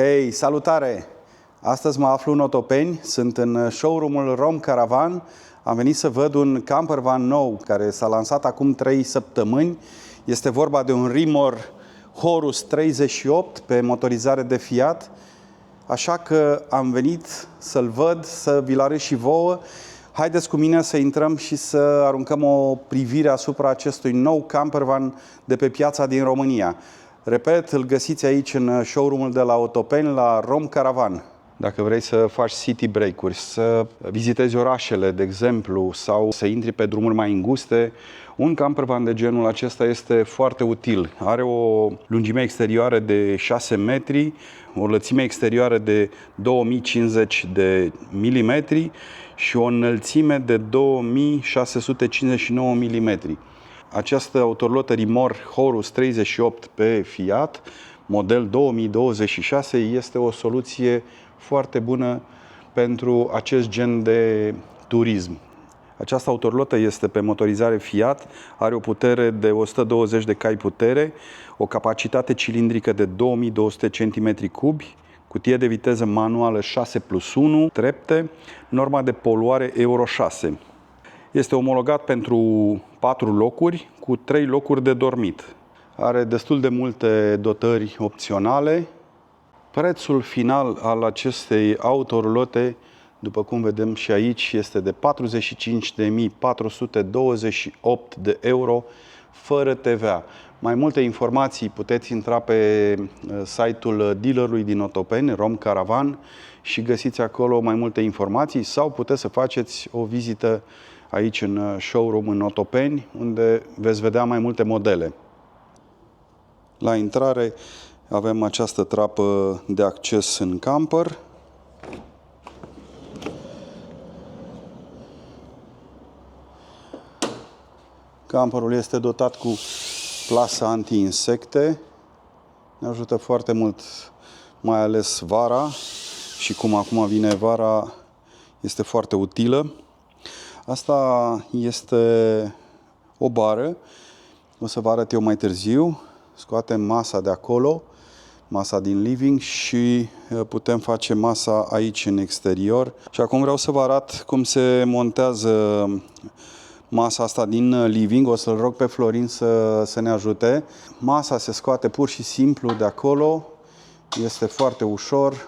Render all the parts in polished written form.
Hei, salutare! Astăzi mă aflu în Otopeni, sunt în showroom-ul Rom Caravan. Am venit să văd un campervan nou care s-a lansat acum 3 săptămâni. Este vorba de un Rimor Horus 38 pe motorizare de Fiat. Așa că am venit să-l văd, să vi-l arăt și vouă. Haideți cu mine să intrăm și să aruncăm o privire asupra acestui nou campervan de pe piața din România. Repet, îl găsiți aici în showroom-ul de la Otopeni, la Rom Caravan. Dacă vrei să faci city break-uri, să vizitezi orașele, de exemplu, sau să intri pe drumuri mai înguste, un campervan de genul acesta este foarte util. Are o lungime exterioară de 6 metri, o lățime exterioară de 2050 de milimetri și o înălțime de 2659 milimetri. Această autorolotă Rimor Horus 38 pe Fiat, model 2026, este o soluție foarte bună pentru acest gen de turism. Această autorolotă este pe motorizare Fiat, are o putere de 120 de cai putere, o capacitate cilindrică de 2200 cm3, cutie de viteză manuală 6+1, trepte, norma de poluare Euro 6. Este omologat pentru 4 locuri cu 3 locuri de dormit. Are destul de multe dotări opționale. Prețul final al acestei autorulote, după cum vedem și aici, este de 45.428 de euro fără TVA. Mai multe informații puteți intra pe site-ul dealerului din Otopeni, Rom Caravan, și găsiți acolo mai multe informații sau puteți să faceți o vizită aici în showroom în Otopeni, unde veți vedea mai multe modele. La intrare avem această trapă de acces în camper. Camperul este dotat cu plasă anti-insecte. Ne ajută foarte mult, mai ales vara, și cum acum vine vara, este foarte utilă. Asta este o bară, o să vă arăt eu mai târziu. Scoatem masa de acolo, masa din living, și putem face masa aici în exterior. Și acum vreau să vă arăt cum se montează masa asta din living. O să-l rog pe Florin să ne ajute. Masa se scoate pur și simplu de acolo, este foarte ușor.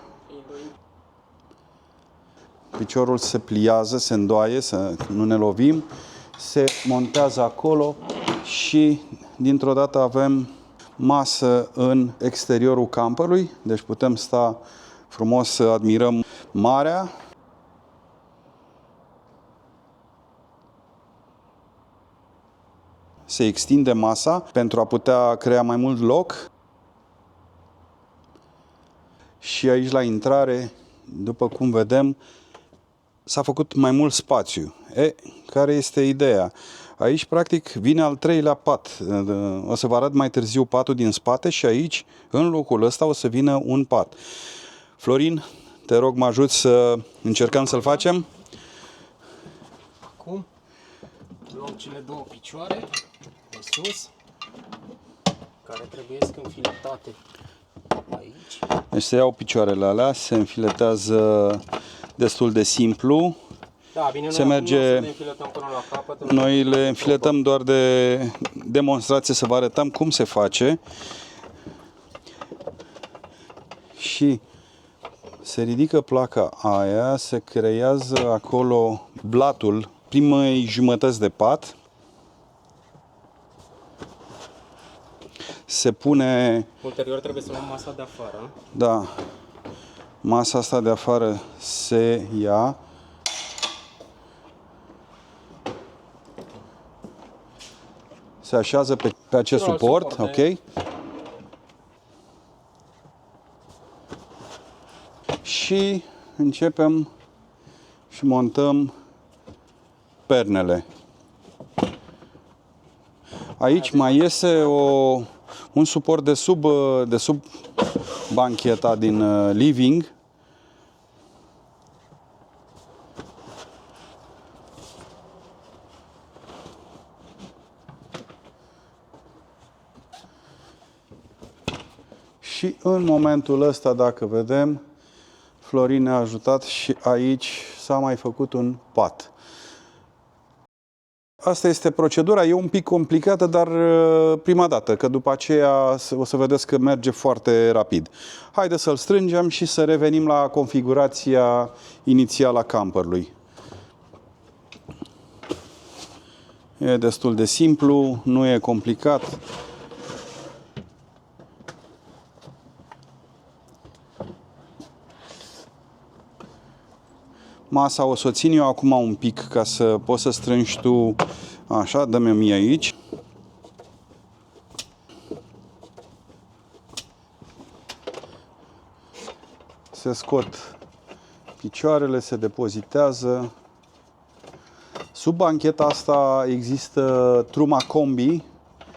Piciorul se pliază, se îndoaie, să nu ne lovim, se montează acolo și dintr-o dată avem masă în exteriorul camperului, deci putem sta frumos să admirăm marea. Se extinde masa pentru a putea crea mai mult loc. Și aici la intrare, după cum vedem, s-a făcut mai mult spațiu. Care este ideea? Aici, practic, vine al 3-lea pat. O să vă arăt mai târziu patul din spate și aici, în locul ăsta, o să vină un pat. Florin, te rog, mă ajut să încercăm să-l facem. Acum luăm cele două picioare de sus, care trebuie să înfiletate aici. Deci se iau picioarele alea, se înfiletează destul de simplu. Da, bine, se merge, nu o să le înfiletăm până la capăt. Noi le înfiletăm doar de demonstrație, să vă arătăm cum se face. Și se ridică placa aia, se creează acolo blatul primei jumătăți de pat. Se pune... Ulterior trebuie să luăm masa de afară. Da. Masa asta de afară se ia. Se așează pe acest suport, ok? Și începem și montăm pernele. Aici mai iese un suport de sub bancheta din living. Și în momentul ăsta, dacă vedem, Florin ne-a ajutat și aici s-a mai făcut un pat. Asta este procedura, e un pic complicată, dar prima dată, că după aceea o să vedeți că merge foarte rapid. Haideți să-l strângem și să revenim la configurația inițială a camperului. E destul de simplu, nu e complicat. Masa o să o țin eu acum un pic ca să poți să strângi tu. Așa, dă-mi mie aici. Se scot picioarele, se depozitează. Sub bancheta asta există truma combi,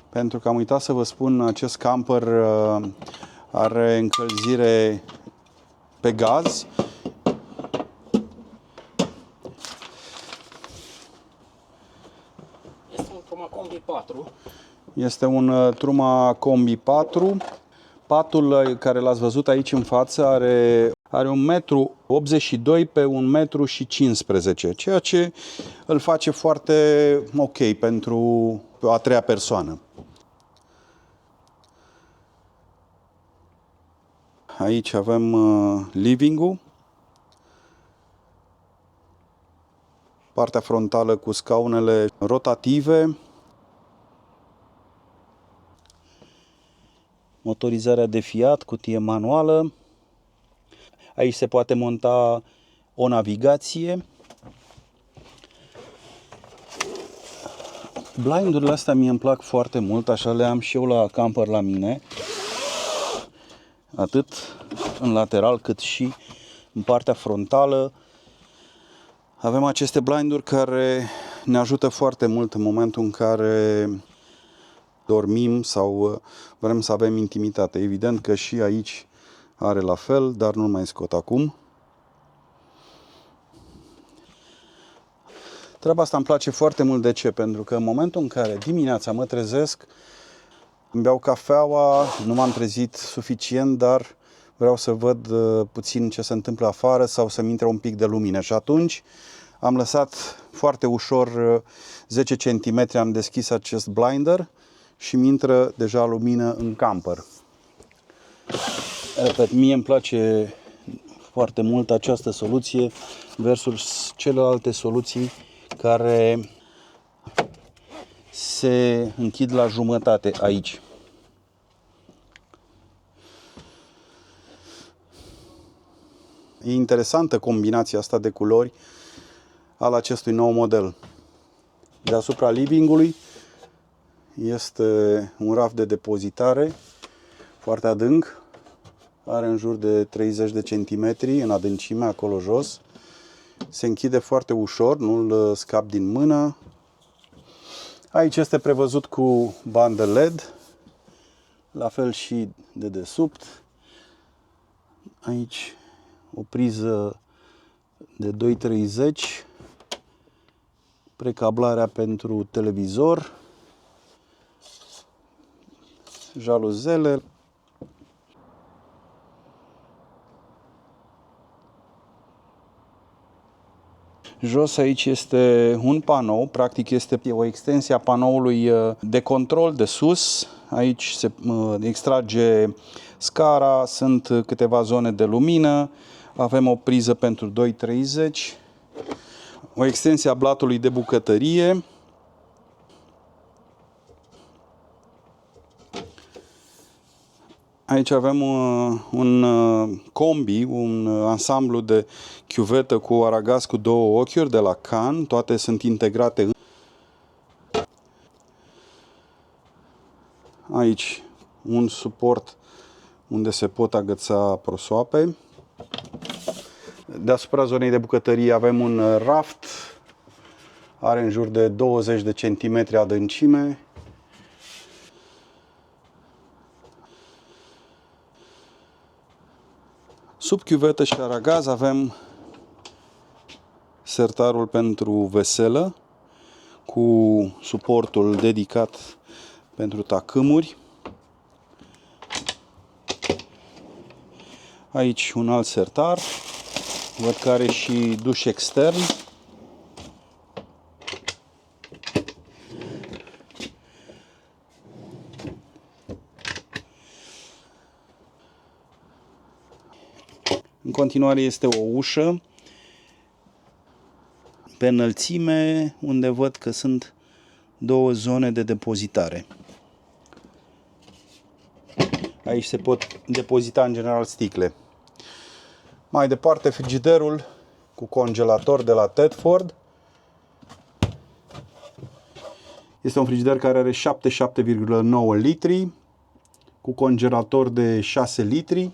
pentru că am uitat să vă spun, acest camper are încălzire pe gaz. Este un Truma Combi 4. Este un Truma Combi 4. Patul care l-ați văzut aici în față are 1,82 m pe 1,15 m, ceea ce îl face foarte ok pentru a treia persoană. Aici avem living-ul, partea frontală cu scaunele rotative, motorizarea de fiat, cutie manuală. Aici se poate monta o navigație. Blindurile astea mie îmi plac foarte mult, așa le am și eu la camper la mine. Atât în lateral cât și în partea frontală. Avem aceste blinduri care ne ajută foarte mult în momentul în care dormim sau vrem să avem intimitate. Evident că și aici are la fel, dar nu mai scot acum. Treaba asta îmi place foarte mult. De ce? Pentru că în momentul în care dimineața mă trezesc, îmi beau cafeaua, nu m-am trezit suficient, dar vreau să văd puțin ce se întâmplă afară sau să-mi intre un pic de lumină. Și atunci am lăsat foarte ușor 10 cm, am deschis acest blinder și mi intră deja lumină în camper. Repet, mie îmi place foarte mult această soluție versus celelalte soluții care se închid la jumătate aici. E interesantă combinația asta de culori al acestui nou model. Deasupra living-ului este un raft de depozitare foarte adânc. Are în jur de 30 de centimetri în adâncime, acolo jos. Se închide foarte ușor, nu-l scap din mână. Aici este prevăzut cu bandă LED, la fel și de desubt. Aici o priză de 230, precablarea pentru televizor, jaluzele. Jos aici este un panou, practic este o extensie a panoului de control de sus. Aici se extrage scara, sunt câteva zone de lumină, avem o priză pentru 230, o extensie a blatului de bucătărie. Aici avem un combi, un ansamblu de chiuvetă cu aragaz cu două ochiuri de la Can. Toate sunt integrate. Aici un suport unde se pot agăța prosoape. Deasupra zonei de bucătărie avem un raft. Are în jur de 20 de centimetri adâncime. Sub chiuvetă și aragaz avem sertarul pentru veselă cu suportul dedicat pentru tacâmuri. Aici un alt sertar. Văd că are și duș extern. În continuare este o ușă pe înălțime, unde văd că sunt două zone de depozitare. Aici se pot depozita în general sticle. Mai departe, frigiderul cu congelator de la Tedford. Este un frigider care are 77,9 litri cu congelator de 6 litri.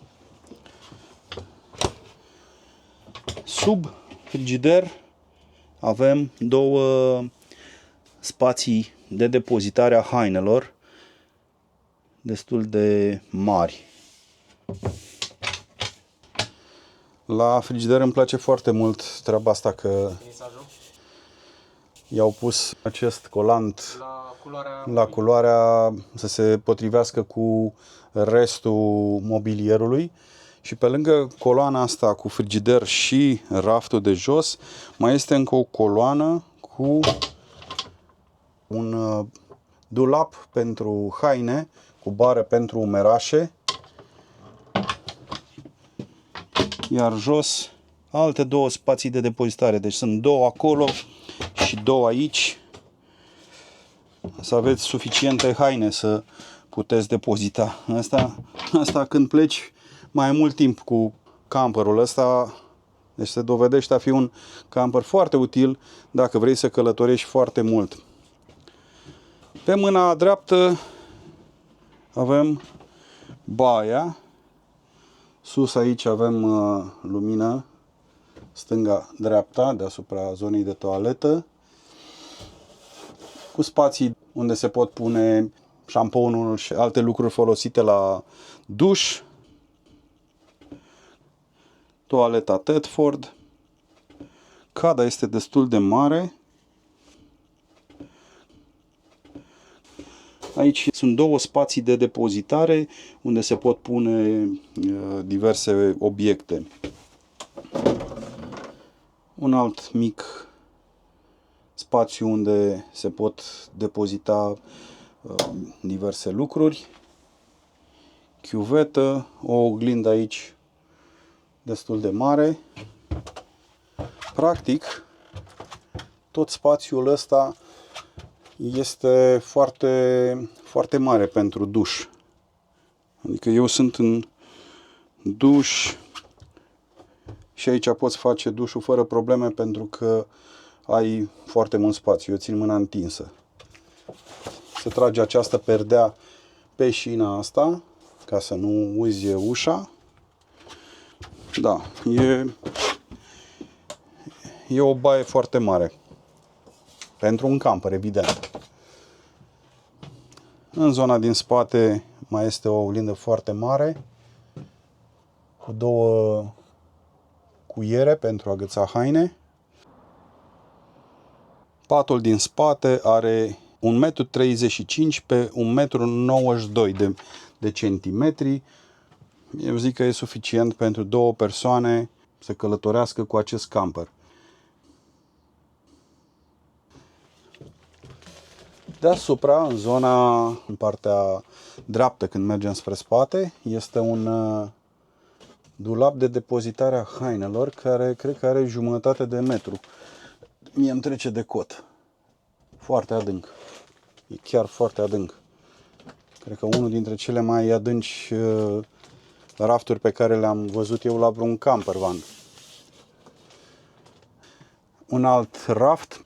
Sub frigider avem două spații de depozitare a hainelor destul de mari. La frigider îmi place foarte mult treaba asta că i-au pus acest colant la culoarea să se potrivească cu restul mobilierului. Și pe lângă coloana asta cu frigider și raftul de jos, mai este încă o coloană cu un dulap pentru haine, cu bară pentru umerașe. Iar jos alte două spații de depozitare. Deci sunt două acolo și două aici. Să aveți suficiente haine să puteți depozita. Asta când pleci mai mult timp cu camperul ăsta, deci se dovedește a fi un camper foarte util dacă vrei să călătorești foarte mult. Pe mâna dreaptă avem baia. Sus aici avem lumină stânga-dreapta deasupra zonei de toaletă, cu spații unde se pot pune șamponul și alte lucruri folosite la duș. Toaleta Tedford. Cada este destul de mare. Aici sunt două spații de depozitare unde se pot pune diverse obiecte. Un alt mic spațiu unde se pot depozita diverse lucruri. Chiuvetă, o oglindă aici destul de mare. Practic, tot spațiul ăsta este foarte, foarte mare pentru duș. Adică eu sunt în duș și aici poți face dușul fără probleme pentru că ai foarte mult spațiu. Eu țin mâna întinsă. Se trage această perdea pe șina asta ca să nu uzi ușa. Da, e o baie foarte mare. Pentru un camper, evident. În zona din spate mai este o oglindă foarte mare cu două cuiere pentru a agăța haine. Patul din spate are 1,35 m pe 1,92 m de centimetri. Eu zic că e suficient pentru două persoane să călătorească cu acest camper. Deasupra, în partea dreaptă când mergem spre spate, este un dulap de depozitare a hainelor care cred că are jumătate de metru. Mie îmi trece de cot. Foarte adânc. E chiar foarte adânc. Cred că unul dintre cele mai adânci rafturi pe care le-am văzut eu la vreun camper van. Un alt raft.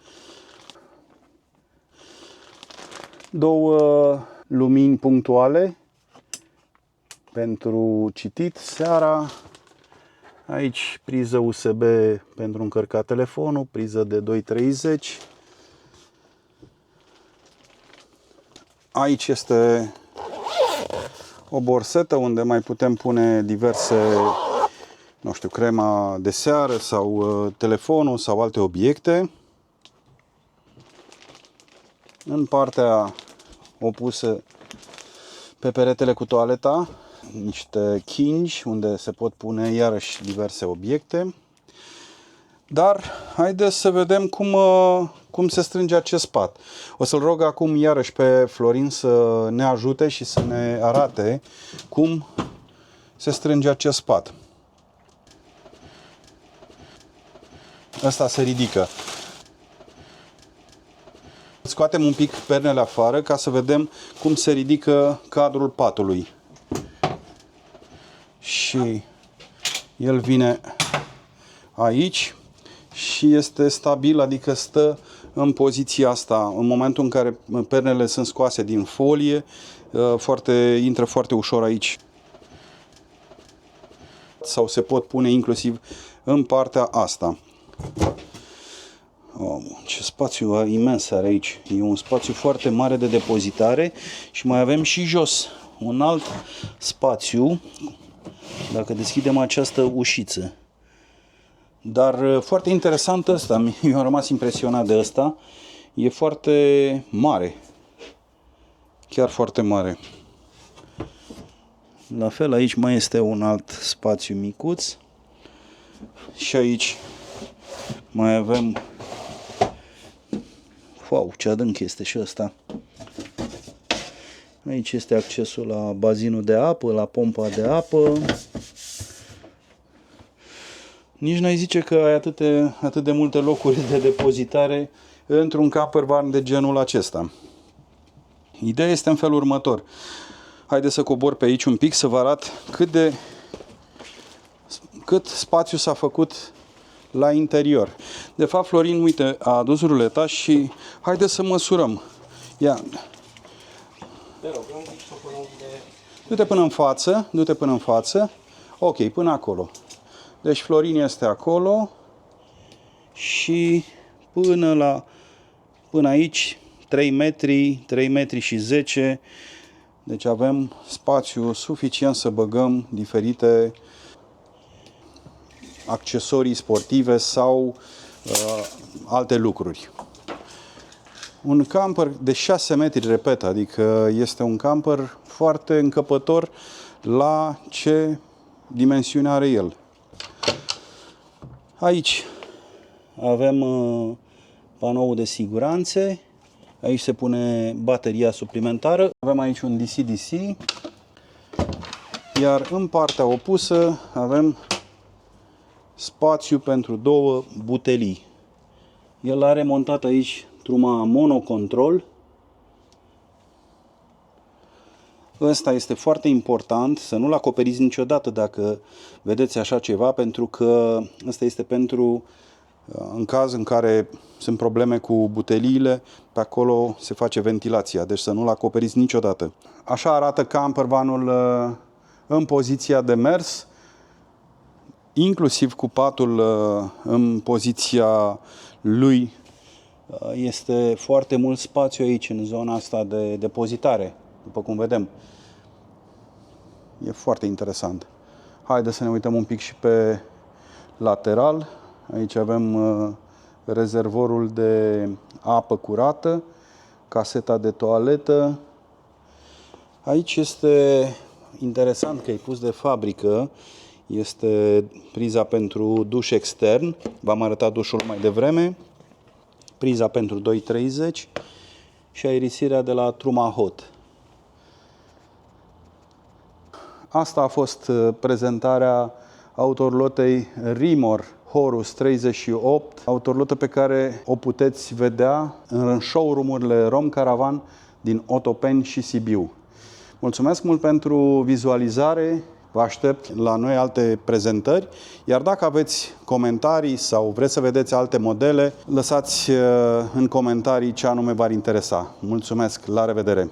Două lumini punctuale pentru citit seara. Aici priză USB pentru încărcat telefonul, priză de 230. Aici este o borsetă unde mai putem pune diverse, nu știu, crema de seară sau telefonul sau alte obiecte. În partea opusă, pe peretele cu toaleta, niște chingi unde se pot pune iarăși diverse obiecte. Dar haideți să vedem cum se strânge acest pat. O să-l rog acum iarăși pe Florin să ne ajute și să ne arate cum se strânge acest pat. Ăsta se ridică. Scoatem un pic pernele afară ca să vedem cum se ridică cadrul patului. Și el vine aici și este stabil, adică stă în poziția asta. În momentul în care pernele sunt scoase din folie, intră foarte ușor aici. Sau se pot pune inclusiv în partea asta. Oh, ce spațiu imens are aici. E un spațiu foarte mare de depozitare și mai avem și jos un alt spațiu, dacă deschidem această ușiță. Dar foarte interesant ăsta, eu am rămas impresionat de ăsta. E foarte mare. Chiar foarte mare. La fel aici mai este un alt spațiu micuț. Și aici mai avem... Wow, ce adânc este și ăsta. Aici este accesul la bazinul de apă, la pompa de apă. Nici n-ai zice că ai atât de multe locuri de depozitare într-un campervan de genul acesta. Ideea este în felul următor. Haideți să cobor pe aici un pic să vă arăt cât spațiu s-a făcut la interior. De fapt, Florin, uite, a adus ruleta și haideți să măsurăm. Ia. Te rog, un pic să până unde... Du-te până în față. Ok, până acolo. Deci Florin este acolo și până aici 3 metri și 10. Deci avem spațiu suficient să băgăm diferite accesorii sportive sau alte lucruri. Un camper de 6 metri, repet, adică este un camper foarte încăpător la ce dimensiune are el. Aici avem panoul de siguranțe. Aici se pune bateria suplimentară. Avem aici un DC-DC. Iar în partea opusă avem spațiu pentru 2 butelii. El are montat aici truma monocontrol. Ăsta este foarte important, să nu-l acoperiți niciodată dacă vedeți așa ceva, pentru că ăsta este pentru în caz în care sunt probleme cu buteliile, pe acolo se face ventilația, deci să nu-l acoperiți niciodată. Așa arată campervanul în poziția de mers, inclusiv cu patul în poziția lui. Este foarte mult spațiu aici, în zona asta de depozitare, după cum vedem. E foarte interesant. Haideți să ne uităm un pic și pe lateral. Aici avem rezervorul de apă curată, caseta de toaletă. Aici este interesant că e pus de fabrică. Este priza pentru duș extern. V-am arătat dușul mai devreme. Priza pentru 230 și aerisirea de la Truma Hot. Asta a fost prezentarea autorlotei Rimor Horus 38, autorlotă pe care o puteți vedea în showroom-urile Rom Caravan din Otopeni și Sibiu. Mulțumesc mult pentru vizualizare, vă aștept la noi alte prezentări, iar dacă aveți comentarii sau vreți să vedeți alte modele, lăsați în comentarii ce anume v-ar interesa. Mulțumesc, la revedere!